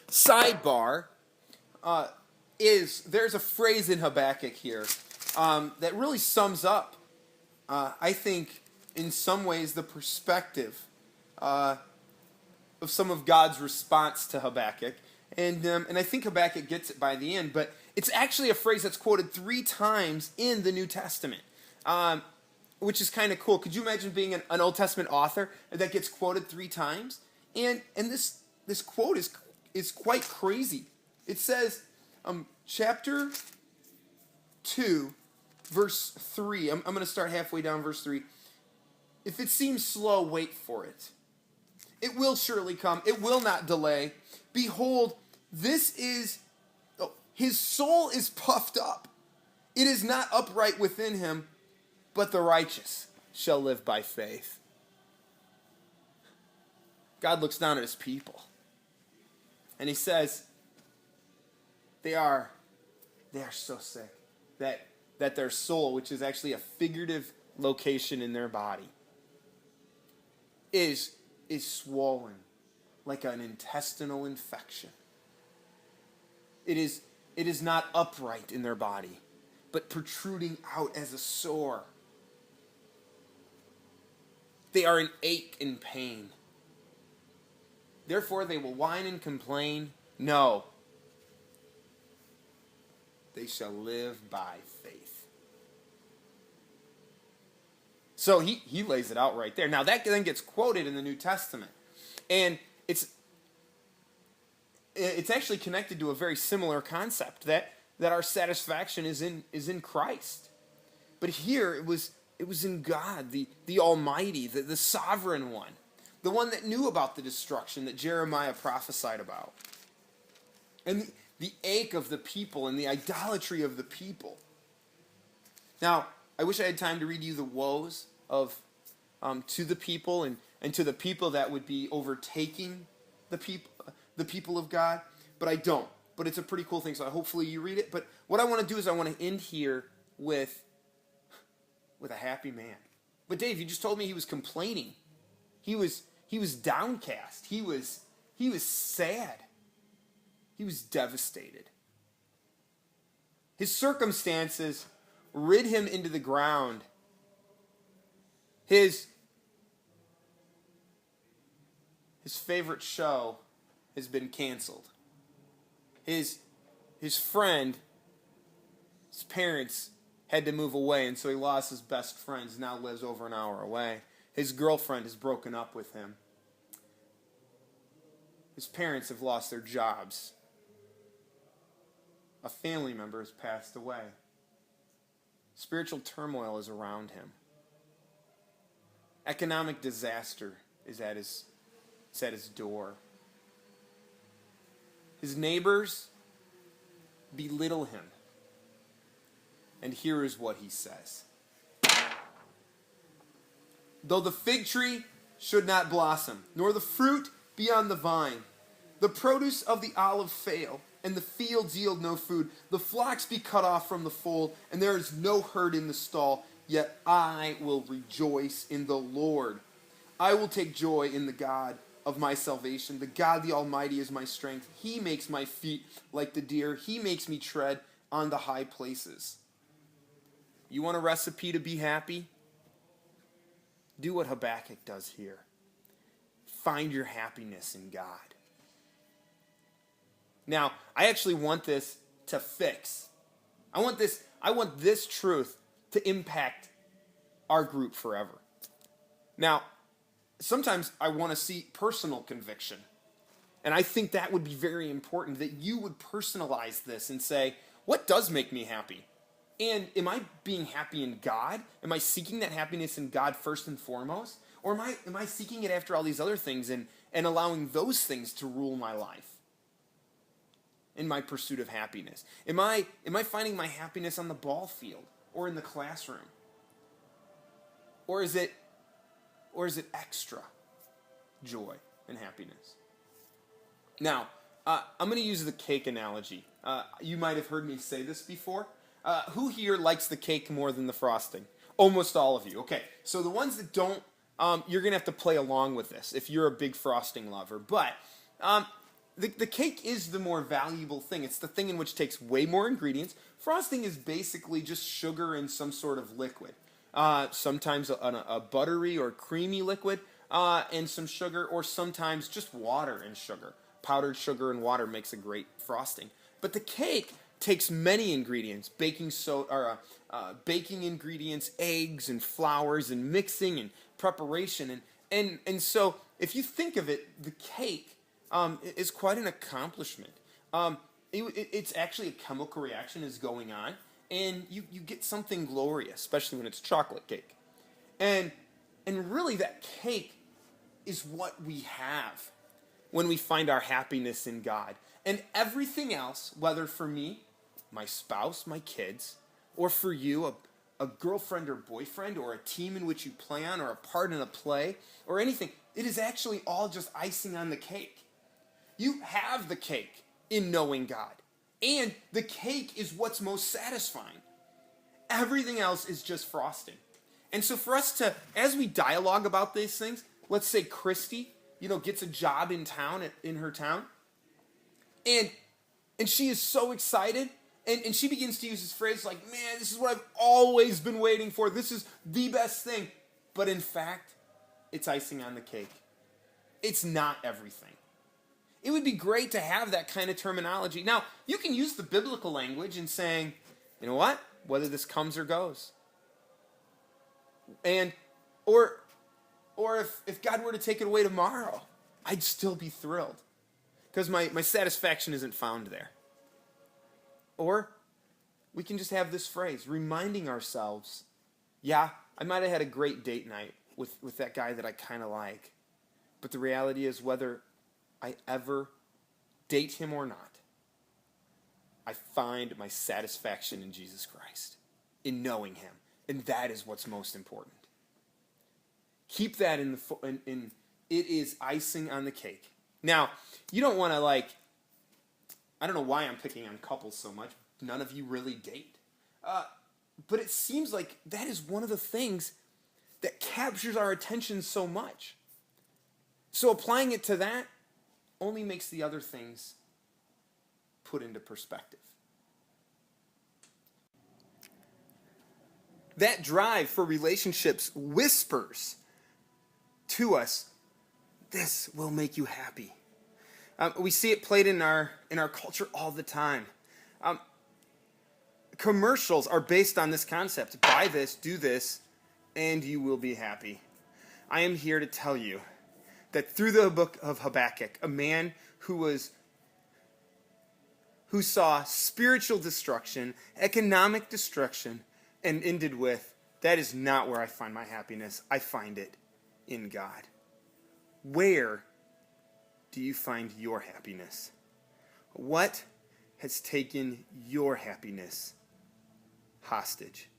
sidebar is there's a phrase in Habakkuk here that really sums up, I think, in some ways, the perspective of some of God's response to Habakkuk. And I think Habakkuk gets it by the end, but it's actually a phrase that's quoted 3 times in the New Testament, which is kind of cool. Could you imagine being an Old Testament author that gets quoted 3 times? And this quote is quite crazy. It says, chapter 2, verse 3. I'm going to start halfway down verse 3. If it seems slow, wait for it. It will surely come. It will not delay. Behold, his soul is puffed up. It is not upright within him, but the righteous shall live by faith. God looks down at his people, and he says, they are so sick that their soul, which is actually a figurative location in their body, is swollen like an intestinal infection. It is not upright in their body, but protruding out as a sore. They are in ache and pain. Therefore they will whine and complain. No. They shall live by faith. So he lays it out right there. Now that then gets quoted in the New Testament. And it's actually connected to a very similar concept that our satisfaction is in Christ. But here it was in God, the Almighty, the sovereign one, the one that knew about the destruction that Jeremiah prophesied about. And the ache of the people and the idolatry of the people. Now, I wish I had time to read you the woes of to the people and to the people that would be overtaking the people of God, but I don't. But it's a pretty cool thing, so hopefully you read it. But what I want to do is I want to end here with a happy man. But Dave, you just told me he was complaining. He was downcast. He was sad. He was devastated. His circumstances rid him into the ground. His favorite show has been canceled. His friend, his parents had to move away, and so he lost his best friend, now lives over an hour away. His girlfriend has broken up with him. His parents have lost their jobs. A family member has passed away. Spiritual turmoil is around him. Economic disaster is at his door. His neighbors belittle him. And here is what he says. Though the fig tree should not blossom, nor the fruit be on the vine, the produce of the olive fail, and the fields yield no food, the flocks be cut off from the fold, and there is no herd in the stall, yet I will rejoice in the Lord. I will take joy in the God of my salvation. The God the Almighty is my strength. He makes my feet like the deer. He makes me tread on the high places. You want a recipe to be happy? Do what Habakkuk does here. Find your happiness in God. Now, I actually want this to fix. I want this truth to impact our group forever. Now, sometimes I want to see personal conviction. And I think that would be very important, that you would personalize this and say, what does make me happy? And am I being happy in God? Am I seeking that happiness in God first and foremost? Or am I seeking it after all these other things and allowing those things to rule my life in my pursuit of happiness? Am I finding my happiness on the ball field or in the classroom? Or is it extra joy and happiness? Now, I'm going to use the cake analogy. You might have heard me say this before. Who here likes the cake more than the frosting? Almost all of you. Okay, so the ones that don't, you're going to have to play along with this if you're a big frosting lover. But the cake is the more valuable thing. It's the thing in which takes way more ingredients. Frosting is basically just sugar in some sort of liquid. Sometimes a buttery or creamy liquid and some sugar, or sometimes just water and sugar. Powdered sugar and water makes a great frosting. But the cake takes many ingredients: baking soda, or baking ingredients, eggs and flours, and mixing and preparation. And so if you think of it, the cake is quite an accomplishment. It's actually a chemical reaction is going on, and you get something glorious, especially when it's chocolate cake. And really that cake is what we have when we find our happiness in God. And everything else, whether for me, my spouse, my kids, or for you, a girlfriend or boyfriend, or a team in which you play on, or a part in a play, or anything, it is actually all just icing on the cake. You have the cake in knowing God. And the cake is what's most satisfying. Everything else is just frosting. And so for us to, as we dialogue about these things, let's say Christy, gets a job in town, in her town, and she is so excited, and she begins to use this phrase like, man, this is what I've always been waiting for. This is the best thing. But in fact, it's icing on the cake. It's not everything. It would be great to have that kind of terminology. Now, you can use the biblical language in saying, you know what? Whether this comes or goes. Or if God were to take it away tomorrow, I'd still be thrilled. Because my satisfaction isn't found there. Or we can just have this phrase, reminding ourselves, yeah, I might have had a great date night with that guy that I kind of like. But the reality is, whether I ever date him or not, I find my satisfaction in Jesus Christ, in knowing him. And that is what's most important. Keep that in it is icing on the cake. Now, you don't want to I don't know why I'm picking on couples so much. None of you really date. But it seems like that is one of the things that captures our attention so much. So applying it to that only makes the other things put into perspective. That drive for relationships whispers to us, this will make you happy. We see it played in our culture all the time. Commercials are based on this concept. Buy this, do this, and you will be happy. I am here to tell you that through the book of Habakkuk, a man who saw spiritual destruction, economic destruction, and ended with, that is not where I find my happiness. I find it in God. Where do you find your happiness? What has taken your happiness hostage?